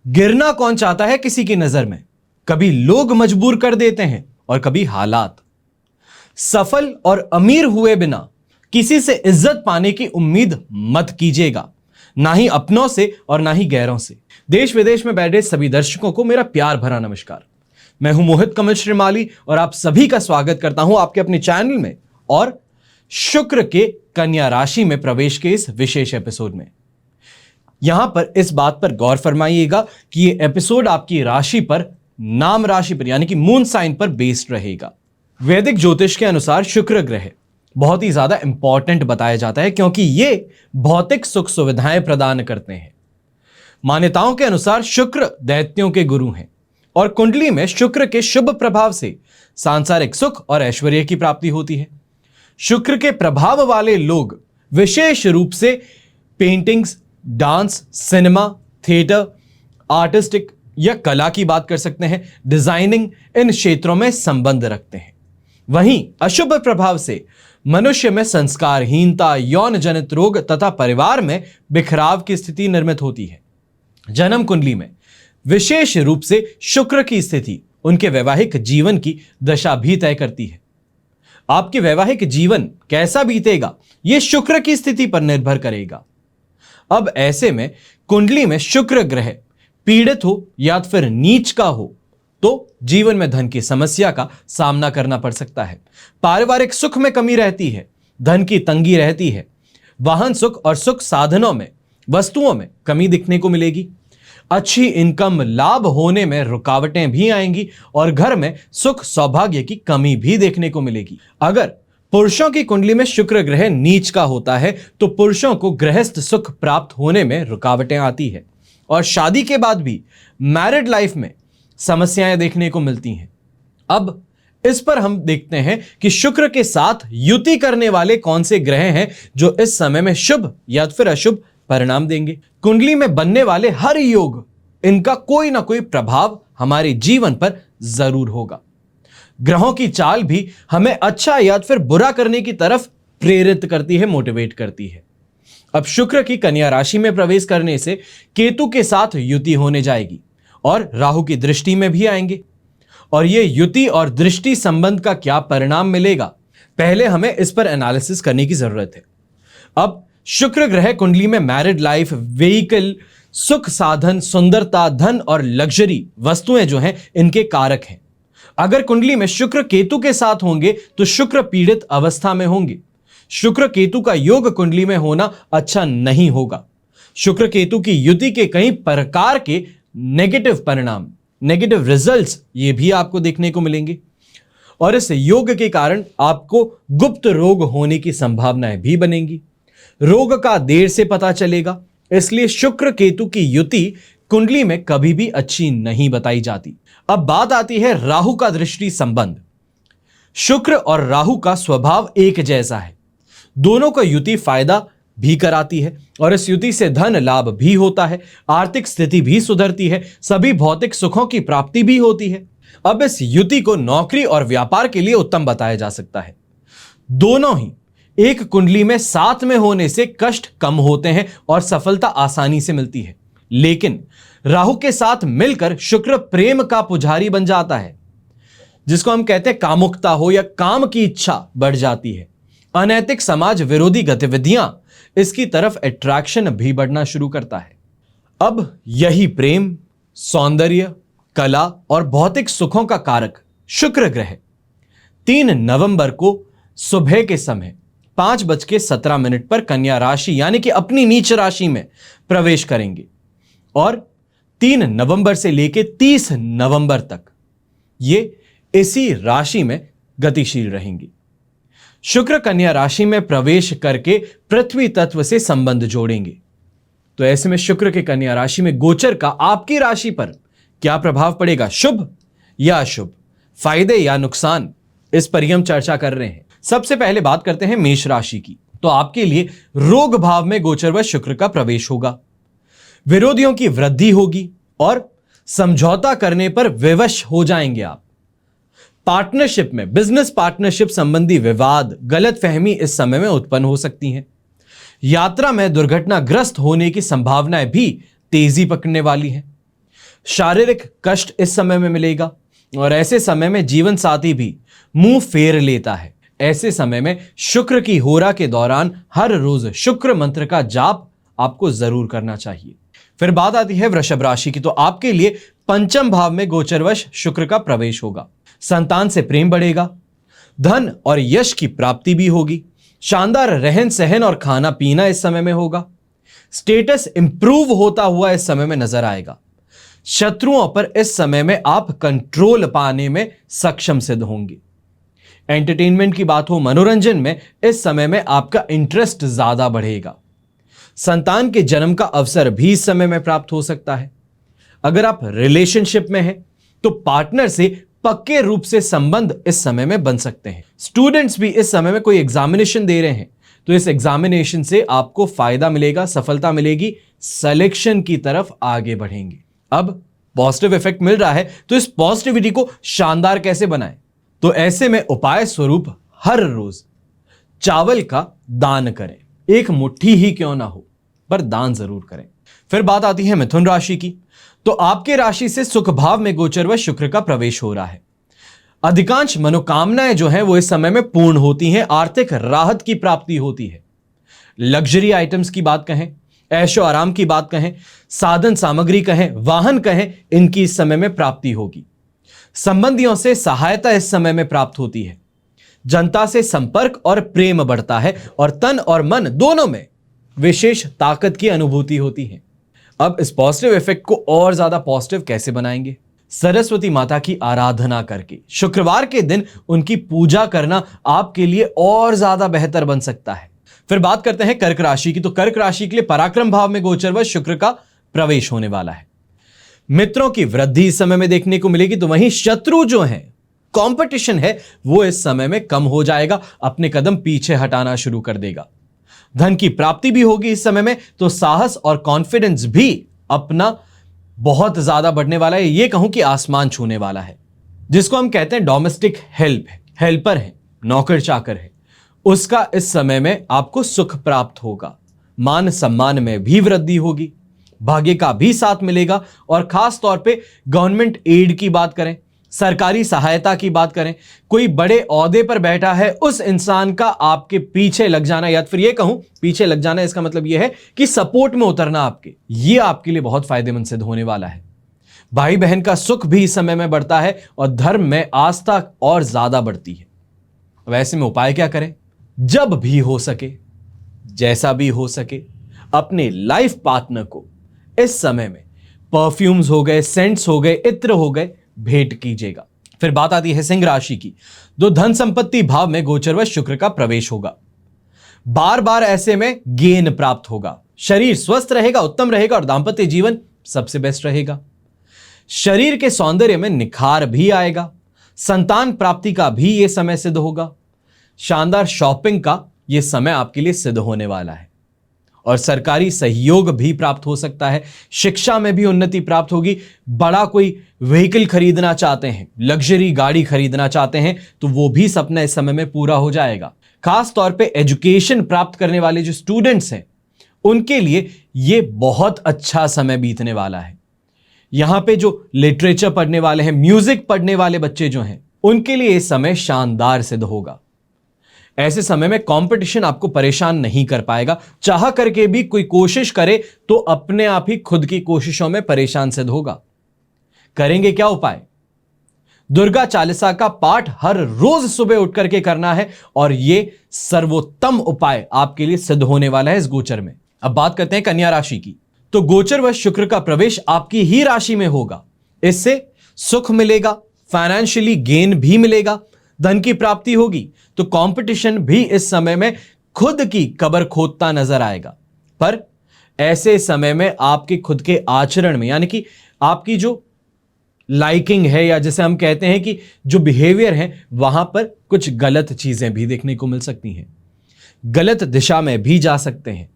गिरना कौन चाहता है किसी की नजर में? कभी लोग मजबूर कर देते हैं और कभी हालात। सफल और अमीर हुए बिना किसी से इज्जत पाने की उम्मीद मत कीजिएगा, ना ही अपनों से और ना ही गैरों से। देश विदेश में बैठे सभी दर्शकों को मेरा प्यार भरा नमस्कार। मैं हूं मोहित कमल श्रीमाली और आप सभी का स्वागत करता हूं आपके अपने चैनल में और शुक्र के कन्या राशि में प्रवेश के इस विशेष एपिसोड में। यहां पर इस बात पर गौर फरमाइएगा कि ये एपिसोड आपकी राशि पर, नाम राशि पर यानी कि मून साइन पर बेस्ड रहेगा। वैदिक ज्योतिष के अनुसार शुक्र ग्रह बहुत ही ज्यादा इंपॉर्टेंट बताया जाता है क्योंकि ये भौतिक सुख सुविधाएं प्रदान करते हैं। मान्यताओं के अनुसार शुक्र दैत्यों के गुरु हैं और कुंडली में शुक्र के शुभ प्रभाव से सांसारिक सुख और ऐश्वर्य की प्राप्ति होती है। शुक्र के प्रभाव वाले लोग विशेष रूप से paintings, dance, cinema, theatre, artistic या कला की बात कर सकते हैं, डिजाइनिंग, इन क्षेत्रों में संबंध रखते हैं। वहीं अशुभ प्रभाव से मनुष्य में संस्कारहीनता, यौन जनित रोग तथा परिवार में बिखराव की स्थिति निर्मित होती है। जन्म कुंडली में विशेष रूप से शुक्र की स्थिति उनके वैवाहिक जीवन की दशा भी तय करती है। आपके वैवाहिक जीवन कैसा बीतेगा यह शुक्र की स्थिति पर निर्भर करेगा। अब ऐसे में कुंडली में शुक्र ग्रह पीड़ित हो या फिर नीच का हो तो जीवन में धन की समस्या का सामना करना पड़ सकता है। पारिवारिक सुख में कमी रहती है, धन की तंगी रहती है, वाहन सुख और सुख साधनों में, वस्तुओं में कमी दिखने को मिलेगी। अच्छी इनकम लाभ होने में रुकावटें भी आएंगी और घर में सुख सौभाग्य की कमी भी देखने को मिलेगी। अगर पुरुषों की कुंडली में शुक्र ग्रह नीच का होता है तो पुरुषों को गृहस्थ सुख प्राप्त होने में रुकावटें आती है और शादी के बाद भी मैरिड लाइफ में समस्याएं देखने को मिलती हैं। अब इस पर हम देखते हैं कि शुक्र के साथ युति करने वाले कौन से ग्रह हैं जो इस समय में शुभ या फिर अशुभ परिणाम देंगे। कुंडली में बनने वाले हर योग, इनका कोई ना कोई प्रभाव हमारे जीवन पर जरूर होगा। ग्रहों की चाल भी हमें अच्छा या फिर बुरा करने की तरफ प्रेरित करती है, मोटिवेट करती है। अब शुक्र की कन्या राशि में प्रवेश करने से केतु के साथ युति होने जाएगी और राहु की दृष्टि में भी आएंगे। और ये युति और दृष्टि संबंध का क्या परिणाम मिलेगा, पहले हमें इस पर एनालिसिस करने की जरूरत है। अब शुक्र ग्रह कुंडली में मैरिड लाइफ, व्हीकल, सुख साधन, सुंदरता, धन और लग्जरी वस्तुएं जो हैं इनके कारक हैं। अगर कुंडली में शुक्र केतु के साथ होंगे तो शुक्र पीड़ित अवस्था में होंगे। शुक्र केतु का योग कुंडली में होना अच्छा नहीं होगा। शुक्र केतु की युति के कई प्रकार के नेगेटिव परिणाम, नेगेटिव रिजल्ट्स ये भी आपको देखने को मिलेंगे और इस योग के कारण आपको गुप्त रोग होने की संभावनाएं भी बनेंगी। रोग का देर से पता चलेगा, इसलिए शुक्र केतु की युति कुंडली में कभी भी अच्छी नहीं बताई जाती। अब बात आती है राहु का दृष्टि संबंध। शुक्र और राहु का स्वभाव एक जैसा है, दोनों को युति फायदा भी कराती है और इस युति से धन लाभ भी होता है, आर्थिक स्थिति भी सुधरती है, सभी भौतिक सुखों की प्राप्ति भी होती है। अब इस युति को नौकरी और व्यापार के लिए उत्तम बताया जा सकता है। दोनों ही एक कुंडली में साथ में होने से कष्ट कम होते हैं और सफलता आसानी से मिलती है। लेकिन राहु के साथ मिलकर शुक्र प्रेम का पुजारी बन जाता है, जिसको हम कहते हैं कामुकता हो या काम की इच्छा बढ़ जाती है। अनैतिक समाज विरोधी गतिविधियां, इसकी तरफ अट्रैक्शन भी बढ़ना शुरू करता है। अब यही प्रेम, सौंदर्य, कला और भौतिक सुखों का कारक शुक्र ग्रह 3 नवंबर को सुबह के समय 5:17 पर कन्या राशि यानी कि अपनी नीच राशि में प्रवेश करेंगे और 3 नवंबर से लेकर 30 नवंबर तक ये इसी राशि में गतिशील रहेंगी। शुक्र कन्या राशि में प्रवेश करके पृथ्वी तत्व से संबंध जोड़ेंगे। तो ऐसे में शुक्र के कन्या राशि में गोचर का आपकी राशि पर क्या प्रभाव पड़ेगा, शुभ या अशुभ, फायदे या नुकसान, इस पर हम चर्चा कर रहे हैं। सबसे पहले बात करते हैं मेष राशि की। तो आपके लिए रोग भाव में गोचर व शुक्र का प्रवेश होगा, विरोधियों की वृद्धि होगी और समझौता करने पर विवश हो जाएंगे आप। पार्टनरशिप में, बिजनेस पार्टनरशिप संबंधी विवाद, गलतफहमी इस समय में उत्पन्न हो सकती हैं। यात्रा में दुर्घटनाग्रस्त होने की संभावनाएं भी तेजी पकड़ने वाली हैं। शारीरिक कष्ट इस समय में मिलेगा और ऐसे समय में जीवन साथी भी मुंह फेर लेता है। ऐसे समय में शुक्र की होरा के दौरान हर रोज शुक्र मंत्र का जाप आपको जरूर करना चाहिए। फिर बात आती है वृषभ राशि की। तो आपके लिए पंचम भाव में गोचरवश शुक्र का प्रवेश होगा। संतान से प्रेम बढ़ेगा, धन और यश की प्राप्ति भी होगी, शानदार रहन सहन और खाना पीना इस समय में होगा, स्टेटस इंप्रूव होता हुआ इस समय में नजर आएगा। शत्रुओं पर इस समय में आप कंट्रोल पाने में सक्षम सिद्ध होंगे। एंटरटेनमेंट की बात हो, मनोरंजन में इस समय में आपका इंटरेस्ट ज्यादा बढ़ेगा। संतान के जन्म का अवसर भी इस समय में प्राप्त हो सकता है। अगर आप रिलेशनशिप में हैं तो पार्टनर से पक्के रूप से संबंध इस समय में बन सकते हैं। स्टूडेंट्स भी इस समय में कोई एग्जामिनेशन दे रहे हैं तो इस एग्जामिनेशन से आपको फायदा मिलेगा, सफलता मिलेगी, सिलेक्शन की तरफ आगे बढ़ेंगे। अब पॉजिटिव इफेक्ट मिल रहा है तो इस पॉजिटिविटी को शानदार कैसे बनाएं? तो ऐसे में उपाय स्वरूप हर रोज चावल का दान करें। एक मुट्ठी ही क्यों ना हो, पर दान जरूर करें। फिर बात आती है मिथुन राशि की। तो आपके राशि से सुख भाव में गोचर व शुक्र का प्रवेश हो रहा है। अधिकांश मनोकामनाएं जो हैं वो इस समय में पूर्ण होती हैं, आर्थिक राहत की प्राप्ति होती है। लग्जरी आइटम्स की बात कहें, ऐशो आराम की बात कहें, साधन सामग्री कहें, वाहन कहें, इनकी इस समय में प्राप्ति होगी। संबंधियों से सहायता इस समय में प्राप्त होती है। जनता से संपर्क और प्रेम बढ़ता है और तन और मन दोनों में विशेष ताकत की अनुभूति होती है। अब इस पॉजिटिव इफेक्ट को और ज्यादा पॉजिटिव कैसे बनाएंगे? सरस्वती माता की आराधना करके शुक्रवार के दिन उनकी पूजा करना आपके लिए और ज्यादा बेहतर बन सकता है। फिर बात करते हैं कर्क राशि की। तो कर्क राशि के लिए पराक्रम भाव में गोचर व शुक्र का प्रवेश होने वाला है। मित्रों की वृद्धि इस समय में देखने को मिलेगी, तो वहीं शत्रु जो हैं, कंपटीशन है, वो इस समय में कम हो जाएगा, अपने कदम पीछे हटाना शुरू कर देगा। धन की प्राप्ति भी होगी इस समय में, तो साहस और कॉन्फिडेंस भी अपना बहुत ज्यादा बढ़ने वाला है। ये कहूं कि आसमान छूने वाला है। जिसको हम कहते हैं डोमेस्टिक हेल्पर है, नौकर चाकर है, उसका इस समय में आपको सुख प्राप्त होगा। मान सम्मान में भी वृद्धि होगी, भाग्य का भी साथ मिलेगा और खास तौर पे गवर्नमेंट एड की बात करें, सरकारी सहायता की बात करें, कोई बड़े ओहदे पर बैठा है उस इंसान का आपके पीछे लग जाना, या फिर ये कहूं पीछे लग जाना, इसका मतलब यह है कि सपोर्ट में उतरना आपके, ये आपके लिए बहुत फायदेमंद सिद्ध होने वाला है। भाई बहन का सुख भी इस समय में बढ़ता है और धर्म में आस्था और ज्यादा बढ़ती है। वैसे में उपाय क्या करें? जब भी हो सके, जैसा भी हो सके, अपने लाइफ पार्टनर को इस समय में परफ्यूम्स हो गए, सेंट्स हो गए, इत्र हो गए, भेंट कीजिएगा। फिर बात आती है सिंह राशि की। तो धन संपत्ति भाव में गोचर व शुक्र का प्रवेश होगा। बार बार ऐसे में गेन प्राप्त होगा। शरीर स्वस्थ रहेगा, उत्तम रहेगा और दांपत्य जीवन सबसे बेस्ट रहेगा। शरीर के सौंदर्य में निखार भी आएगा। संतान प्राप्ति का भी यह समय सिद्ध होगा। शानदार शॉपिंग का यह समय आपके लिए सिद्ध होने वाला है और सरकारी सहयोग भी प्राप्त हो सकता है। शिक्षा में भी उन्नति प्राप्त होगी। बड़ा कोई व्हीकल खरीदना चाहते हैं, लग्जरी गाड़ी खरीदना चाहते हैं, तो वो भी सपना इस समय में पूरा हो जाएगा। खास तौर पे एजुकेशन प्राप्त करने वाले जो स्टूडेंट्स हैं, उनके लिए ये बहुत अच्छा समय बीतने वाला है। यहां पे जो लिटरेचर पढ़ने वाले हैं, म्यूजिक पढ़ने वाले बच्चे जो हैं, उनके लिए इस समय शानदार सिद्ध होगा। ऐसे समय में कंपटीशन आपको परेशान नहीं कर पाएगा। चाह करके भी कोई कोशिश करे तो अपने आप ही खुद की कोशिशों में परेशान सिद्ध होगा। करेंगे क्या उपाय? दुर्गा चालीसा का पाठ हर रोज सुबह उठ करके करना है और यह सर्वोत्तम उपाय आपके लिए सिद्ध होने वाला है इस गोचर में। अब बात करते हैं कन्या राशि की। तो गोचर व शुक्र का प्रवेश आपकी ही राशि में होगा। इससे सुख मिलेगा, फाइनेंशियली गेन भी मिलेगा, धन की प्राप्ति होगी। तो कंपटीशन भी इस समय में खुद की कब्र खोदता नजर आएगा। पर ऐसे समय में आपके खुद के आचरण में, यानी कि आपकी जो लाइकिंग है, या जैसे हम कहते हैं कि जो बिहेवियर है, वहां पर कुछ गलत चीजें भी देखने को मिल सकती हैं। गलत दिशा में भी जा सकते हैं।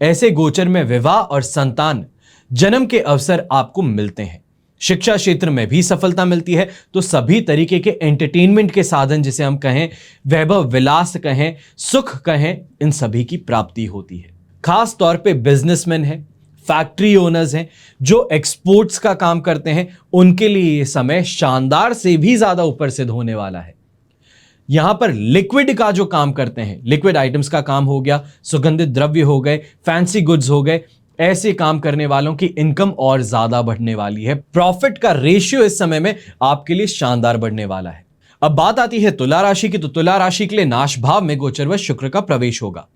ऐसे गोचर में विवाह और संतान जन्म के अवसर आपको मिलते हैं। शिक्षा क्षेत्र में भी सफलता मिलती है। तो सभी तरीके के एंटरटेनमेंट के साधन, जिसे हम कहें वैभव विलास कहें, सुख कहें, इन सभी की प्राप्ति होती है। खास तौर पे बिजनेसमैन है, फैक्ट्री ओनर्स हैं, जो एक्सपोर्ट्स का काम करते हैं, उनके लिए यह समय शानदार से भी ज्यादा ऊपर सिद्ध होने वाला है। यहां पर लिक्विड का जो काम करते हैं, लिक्विड आइटम्स का काम हो गया, सुगंधित द्रव्य हो गए, फैंसी गुड्स हो गए, ऐसे काम करने वालों की इनकम और ज्यादा बढ़ने वाली है। प्रॉफिट का रेशियो इस समय में आपके लिए शानदार बढ़ने वाला है। अब बात आती है तुला राशि की, तो तुला राशि के लिए नाश भाव में गोचरवश शुक्र का प्रवेश होगा।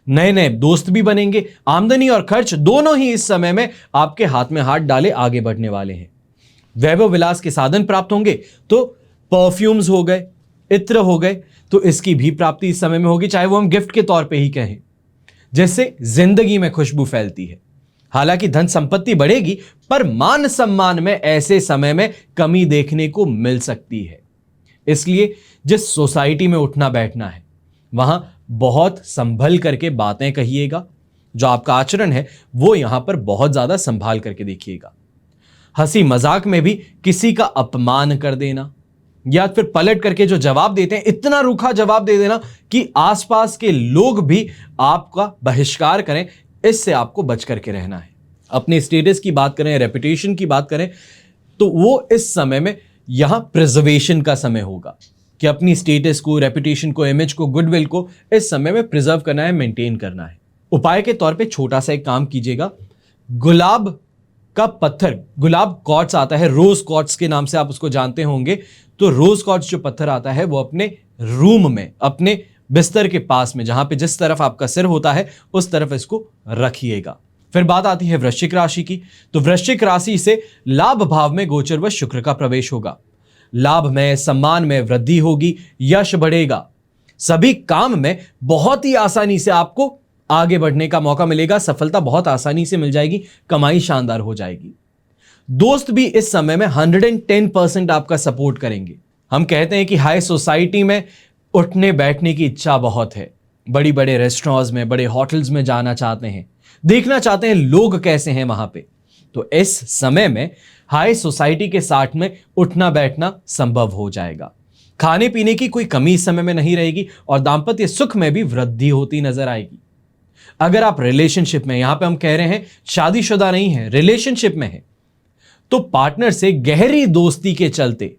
नए नए दोस्त भी बनेंगे, आमदनी और खर्च दोनों ही इस समय में आपके हाथ में हाथ डाले आगे बढ़ने वाले हैं। वैभव विलास के साधन प्राप्त होंगे, तो परफ्यूम्स हो गए, इत्र हो गए, तो इसकी भी प्राप्ति इस समय में होगी, चाहे वो हम गिफ्ट के तौर पे ही कहें, जिससे जिंदगी में खुशबू फैलती है। हालांकि धन संपत्ति बढ़ेगी, पर मान सम्मान में ऐसे समय में कमी देखने को मिल सकती है। इसलिए जिस सोसाइटी में उठना बैठना है, वहां बहुत संभल करके बातें कहिएगा। जो आपका आचरण है वो यहां पर बहुत ज्यादा संभाल करके देखिएगा। हंसी मजाक में भी किसी का अपमान कर देना या फिर पलट करके जो जवाब देते हैं, इतना रूखा जवाब दे देना कि आसपास के लोग भी आपका बहिष्कार करें, इससे आपको बच करके रहना है। अपने स्टेटस की बात करें, रेपुटेशन की बात करें, तो वो इस समय में यहां प्रिजर्वेशन का समय होगा कि अपनी स्टेटस को, रेपुटेशन को, इमेज को, गुडविल को इस समय में प्रिजर्व करना है, मेंटेन करना है। उपाय के तौर पे छोटा सा एक काम कीजिएगा। गुलाब का पत्थर, गुलाब क्वार्ट्स आता है, रोज क्वार्ट्स के नाम से आप उसको जानते होंगे, तो रोज क्वार्ट्स जो पत्थर आता है वो अपने रूम में, अपने बिस्तर के पास में, जहां पे जिस तरफ आपका सिर होता है उस तरफ इसको रखिएगा। फिर बात आती है वृश्चिक राशि की, तो वृश्चिक राशि से लाभ भाव में गोचर व शुक्र का प्रवेश होगा। लाभ में, सम्मान में वृद्धि होगी, यश बढ़ेगा, सभी काम में बहुत ही आसानी से आपको आगे बढ़ने का मौका मिलेगा, सफलता बहुत आसानी से मिल जाएगी, कमाई शानदार हो जाएगी। दोस्त भी इस समय में 110% आपका सपोर्ट करेंगे। हम कहते हैं कि हाई सोसाइटी में उठने बैठने की इच्छा बहुत है, बड़ी बड़े रेस्टोरेंट्स में, बड़े होटल्स में जाना चाहते हैं, देखना चाहते हैं लोग कैसे हैं वहां पे। तो इस समय में हाई सोसाइटी के साथ में उठना बैठना संभव हो जाएगा। खाने पीने की कोई कमी इस समय में नहीं रहेगी और दांपत्य सुख में भी वृद्धि होती नजर आएगी। अगर आप रिलेशनशिप में, यहां पे हम कह रहे हैं शादीशुदा नहीं है, रिलेशनशिप में है, तो पार्टनर से गहरी दोस्ती के चलते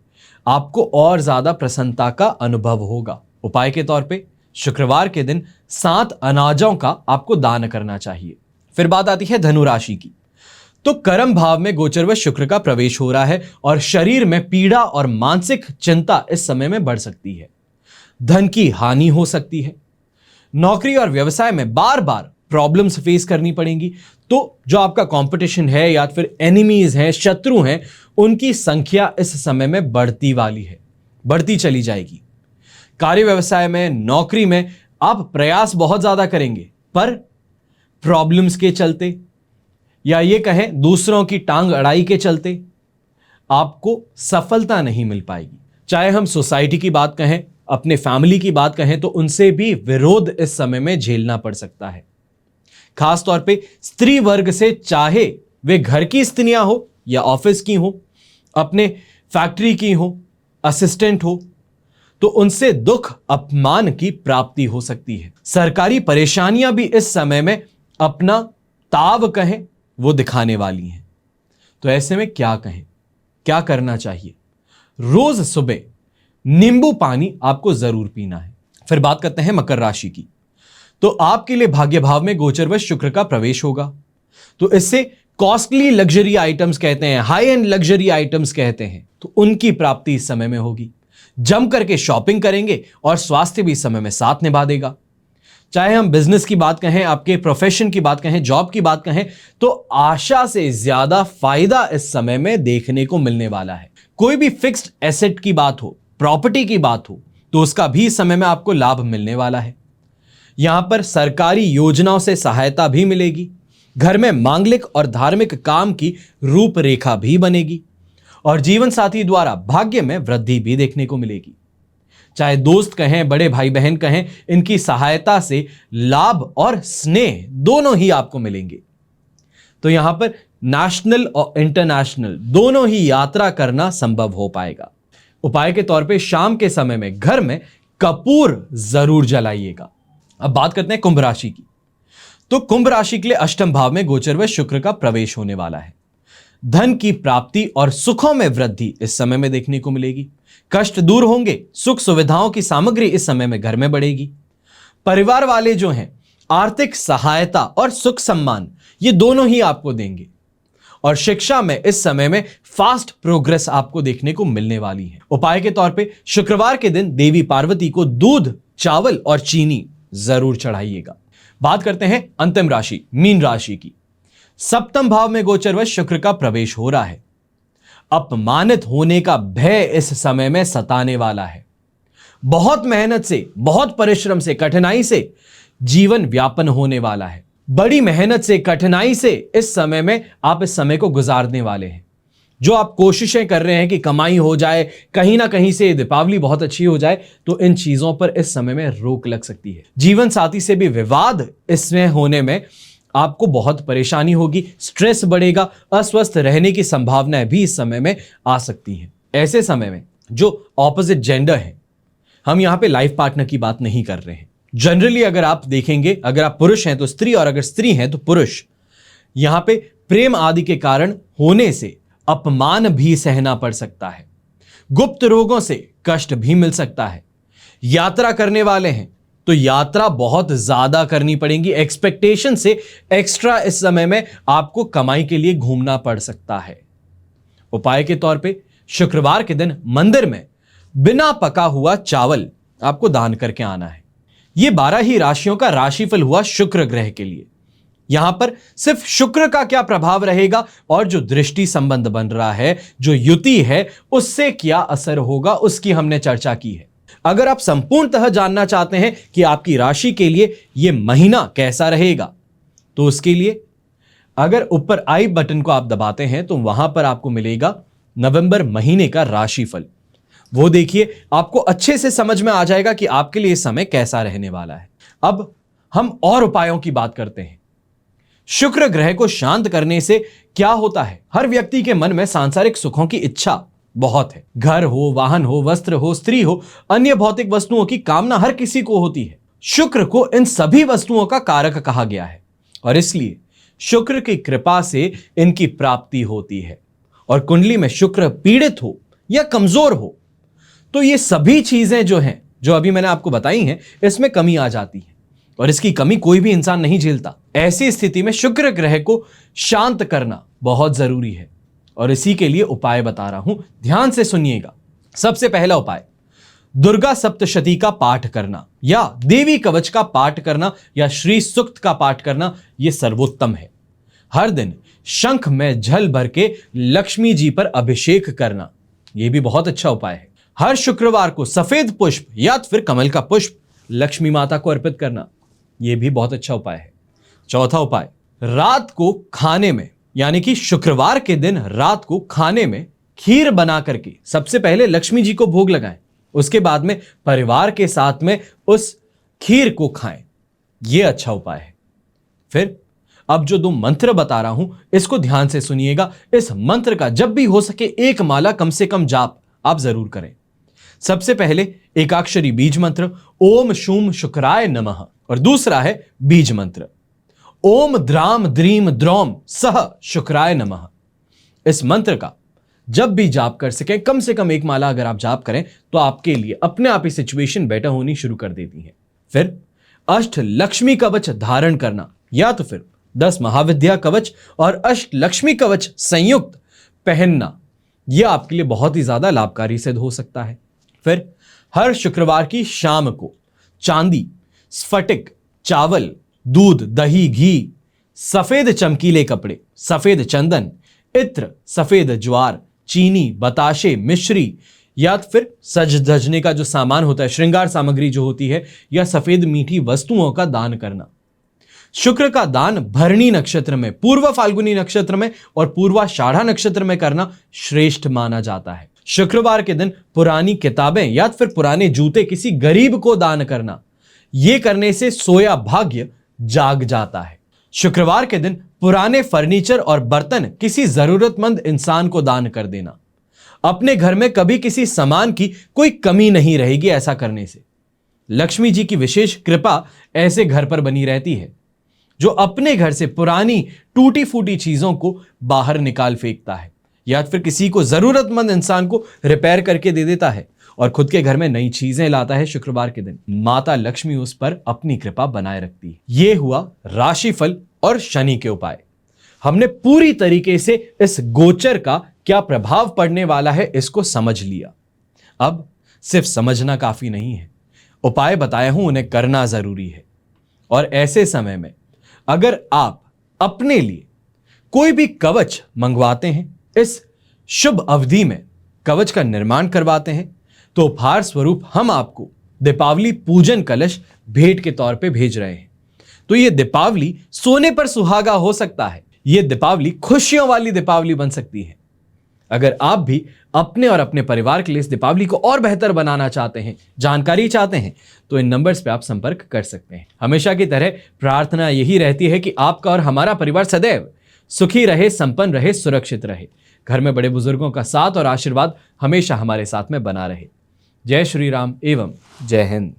आपको और ज्यादा प्रसन्नता का अनुभव होगा। उपाय के तौर पे शुक्रवार के दिन 7 अनाजों का आपको दान करना चाहिए। फिर बात आती है धनु राशि की, तो कर्म भाव में गोचर व शुक्र का प्रवेश हो रहा है और शरीर में पीड़ा और मानसिक चिंता इस समय में बढ़ सकती है। धन की हानि हो सकती है। नौकरी और व्यवसाय में बार बार प्रॉब्लम्स फेस करनी पड़ेंगी। तो जो आपका कंपटीशन है या फिर एनिमीज हैं, शत्रु हैं, उनकी संख्या इस समय में बढ़ती वाली है, बढ़ती चली जाएगी। कार्य व्यवसाय में, नौकरी में आप प्रयास बहुत ज्यादा करेंगे, पर प्रॉब्लम्स के चलते या ये कहें दूसरों की टांग अड़ाई के चलते आपको सफलता नहीं मिल पाएगी। चाहे हम सोसाइटी की बात कहें, अपने फैमिली की बात कहें, तो उनसे भी विरोध इस समय में झेलना पड़ सकता है। खास तौर पे स्त्री वर्ग से, चाहे वे घर की स्त्रियां हो या ऑफिस की हो, अपने फैक्ट्री की हो, असिस्टेंट हो, तो उनसे दुख अपमान की प्राप्ति हो सकती है। सरकारी परेशानियां भी इस समय में अपना ताव कहें वो दिखाने वाली हैं। तो ऐसे में क्या कहें, क्या करना चाहिए? रोज सुबह नींबू पानी आपको जरूर पीना है। फिर बात करते हैं मकर राशि की, तो आपके लिए भाग्य भाव में गोचर व शुक्र का प्रवेश होगा। तो इससे कॉस्टली लग्जरी आइटम्स कहते हैं, हाई एंड लग्जरी आइटम्स कहते हैं, तो उनकी प्राप्ति इस समय में होगी। जम करके शॉपिंग करेंगे और स्वास्थ्य भी इस समय में साथ निभा देगा। चाहे हम बिजनेस की बात कहें, आपके प्रोफेशन की बात कहें, जॉब की बात कहें, तो आशा से ज्यादा फायदा इस समय में देखने को मिलने वाला है। कोई भी फिक्स्ड एसेट की बात हो, प्रॉपर्टी की बात हो, तो उसका भी इस समय में आपको लाभ मिलने वाला है। यहां पर सरकारी योजनाओं से सहायता भी मिलेगी। घर में मांगलिक और धार्मिक काम की रूपरेखा भी बनेगी और जीवन साथी द्वारा भाग्य में वृद्धि भी देखने को मिलेगी। चाहे दोस्त कहें, बड़े भाई बहन कहें, इनकी सहायता से लाभ और स्नेह दोनों ही आपको मिलेंगे। तो यहां पर नेशनल और इंटरनेशनल दोनों ही यात्रा करना संभव हो पाएगा। उपाय के तौर पे शाम के समय में घर में कपूर जरूर जलाइएगा। अब बात करते हैं कुंभ राशि की, तो कुंभ राशि के लिए अष्टम भाव में गोचर व शुक्र का प्रवेश होने वाला है। धन की प्राप्ति और सुखों में वृद्धि इस समय में देखने को मिलेगी। कष्ट दूर होंगे, सुख सुविधाओं की सामग्री इस समय में घर में बढ़ेगी। परिवार वाले जो हैं आर्थिक सहायता और सुख सम्मान ये दोनों ही आपको देंगे। और शिक्षा में इस समय में फास्ट प्रोग्रेस आपको देखने को मिलने वाली है। उपाय के तौर पे शुक्रवार के दिन देवी पार्वती को दूध, चावल और चीनी जरूर चढ़ाइएगा। बात करते हैं अंतिम राशि मीन राशि की। सप्तम भाव में गोचर व शुक्र का प्रवेश हो रहा है। अपमानित होने का भय इस समय में सताने वाला है। बहुत मेहनत से, बहुत परिश्रम से, कठिनाई से जीवन व्यापन होने वाला है। बड़ी मेहनत से, कठिनाई से इस समय में आप इस समय को गुजारने वाले हैं। जो आप कोशिशें कर रहे हैं कि कमाई हो जाए, कहीं ना कहीं से दीपावली बहुत अच्छी हो जाए, तो इन चीजों पर इस समय में रोक लग सकती है। जीवन साथी से भी विवाद इसमें होने में आपको बहुत परेशानी होगी, स्ट्रेस बढ़ेगा, अस्वस्थ रहने की संभावनाएं भी इस समय में आ सकती हैं। ऐसे समय में जो ऑपोजिट जेंडर है, हम यहां पे लाइफ पार्टनर की बात नहीं कर रहे हैं। जनरली अगर आप देखेंगे, अगर आप पुरुष हैं तो स्त्री और अगर स्त्री हैं तो पुरुष, यहां पे प्रेम आदि के कारण होने से अपमान भी सहना पड़ सकता है। गुप्त रोगों से कष्ट भी मिल सकता है। यात्रा करने वाले हैं तो यात्रा बहुत ज्यादा करनी पड़ेगी। एक्सपेक्टेशन से एक्स्ट्रा इस समय में आपको कमाई के लिए घूमना पड़ सकता है। उपाय के तौर पे शुक्रवार के दिन मंदिर में बिना पका हुआ चावल आपको दान करके आना है। यह 12 ही राशियों का राशिफल हुआ शुक्र ग्रह के लिए। यहां पर सिर्फ शुक्र का क्या प्रभाव रहेगा और जो दृष्टि संबंध बन रहा है, जो युति है, उससे क्या असर होगा, उसकी हमने चर्चा की है। अगर आप संपूर्णतः जानना चाहते हैं कि आपकी राशि के लिए यह महीना कैसा रहेगा, तो उसके लिए अगर ऊपर आई बटन को आप दबाते हैं तो वहां पर आपको मिलेगा नवंबर महीने का राशिफल। वो देखिए, आपको अच्छे से समझ में आ जाएगा कि आपके लिए समय कैसा रहने वाला है। अब हम और उपायों की बात करते हैं। शुक्र ग्रह को शांत करने से क्या होता है, हर व्यक्ति के मन में सांसारिक सुखों की इच्छा बहुत है। घर हो, वाहन हो, वस्त्र हो, स्त्री हो, अन्य भौतिक वस्तुओं की कामना हर किसी को होती है। शुक्र को इन सभी वस्तुओं का कारक कहा गया है और इसलिए शुक्र की कृपा से इनकी प्राप्ति होती है। और कुंडली में शुक्र पीड़ित हो या कमजोर हो तो ये सभी चीजें जो हैं, जो अभी मैंने आपको बताई हैं, इसमें कमी आ जाती है और इसकी कमी कोई भी इंसान नहीं झेलता। ऐसी स्थिति में शुक्र ग्रह को शांत करना बहुत जरूरी है और इसी के लिए उपाय बता रहा हूं, ध्यान से सुनिएगा। सबसे पहला उपाय, दुर्गा सप्तशती का पाठ करना या देवी कवच का पाठ करना या श्री सूक्त का पाठ करना, यह सर्वोत्तम है। हर दिन शंख में जल भर के लक्ष्मी जी पर अभिषेक करना, यह भी बहुत अच्छा उपाय है। हर शुक्रवार को सफेद पुष्प या फिर कमल का पुष्प लक्ष्मी माता को अर्पित करना, यह भी बहुत अच्छा उपाय है। चौथा उपाय, रात को खाने में, यानी कि शुक्रवार के दिन रात को खाने में खीर बना करके सबसे पहले लक्ष्मी जी को भोग लगाएं, उसके बाद में परिवार के साथ में उस खीर को खाएं, यह अच्छा उपाय है। फिर अब जो 2 मंत्र बता रहा हूं, इसको ध्यान से सुनिएगा। इस मंत्र का जब भी हो सके एक माला कम से कम जाप आप जरूर करें। सबसे पहले एकाक्षरी बीज मंत्र ओम शूम शुक्राय नमः और दूसरा है बीज मंत्र ओम द्राम द्रीम द्रौम सह शुक्राय नमः। इस मंत्र का जब भी जाप कर सके, कम से कम एक माला अगर आप जाप करें तो आपके लिए अपने आप ही सिचुएशन बेटर होनी शुरू कर देती है। फिर अष्ट लक्ष्मी कवच धारण करना या तो फिर 10 महाविद्या कवच और अष्ट लक्ष्मी कवच संयुक्त पहनना, यह आपके लिए बहुत ही ज्यादा लाभकारी सिद्ध हो सकता है। फिर हर शुक्रवार की शाम को चांदी, स्फटिक, चावल, दूध, दही, घी, सफेद चमकीले कपड़े, सफेद चंदन, इत्र, सफेद ज्वार, चीनी, बताशे, मिश्री या फिर सज धजने का जो सामान होता है, श्रृंगार सामग्री जो होती है, या सफेद मीठी वस्तुओं का दान करना। शुक्र का दान भरणी नक्षत्र में, पूर्व फाल्गुनी नक्षत्र में और पूर्वाषाढ़ा नक्षत्र में करना श्रेष्ठ माना जाता है। शुक्रवार के दिन पुरानी किताबें या फिर पुराने जूते किसी गरीब को दान करना, यह करने से सोया भाग्य जाग जाता है। शुक्रवार के दिन पुराने फर्नीचर और बर्तन किसी जरूरतमंद इंसान को दान कर देना। अपने घर में कभी किसी सामान की कोई कमी नहीं रहेगी ऐसा करने से। लक्ष्मी जी की विशेष कृपा ऐसे घर पर बनी रहती है। जो अपने घर से पुरानी टूटी फूटी चीजों को बाहर निकाल फेंकता है या फिर किसी को जरूरतमंद इंसान को रिपेयर करके दे देता है और खुद के घर में नई चीजें लाता है शुक्रवार के दिन, माता लक्ष्मी उस पर अपनी कृपा बनाए रखती है। यह हुआ राशिफल और शनि के उपाय। हमने पूरी तरीके से इस गोचर का क्या प्रभाव पड़ने वाला है इसको समझ लिया। अब सिर्फ समझना काफी नहीं है, उपाय बताया हूं उन्हें करना जरूरी है। और ऐसे समय में अगर आप अपने लिए कोई भी कवच मंगवाते हैं, इस शुभ अवधि में कवच का निर्माण करवाते हैं, तो उपहार स्वरूप हम आपको दीपावली पूजन कलश भेंट के तौर पे भेज रहे हैं। तो ये दीपावली सोने पर सुहागा हो सकता है, ये दीपावली खुशियों वाली दीपावली बन सकती है। अगर आप भी अपने और अपने परिवार के लिए इस दीपावली को और बेहतर बनाना चाहते हैं, जानकारी चाहते हैं, तो इन नंबर्स पे आप संपर्क कर सकते हैं। हमेशा की तरह प्रार्थना यही रहती है कि आपका और हमारा परिवार सदैव सुखी रहे, संपन्न रहे, सुरक्षित रहे। घर में बड़े बुजुर्गों का साथ और आशीर्वाद हमेशा हमारे साथ में बना रहे। जय श्री राम एवं जय हिंद।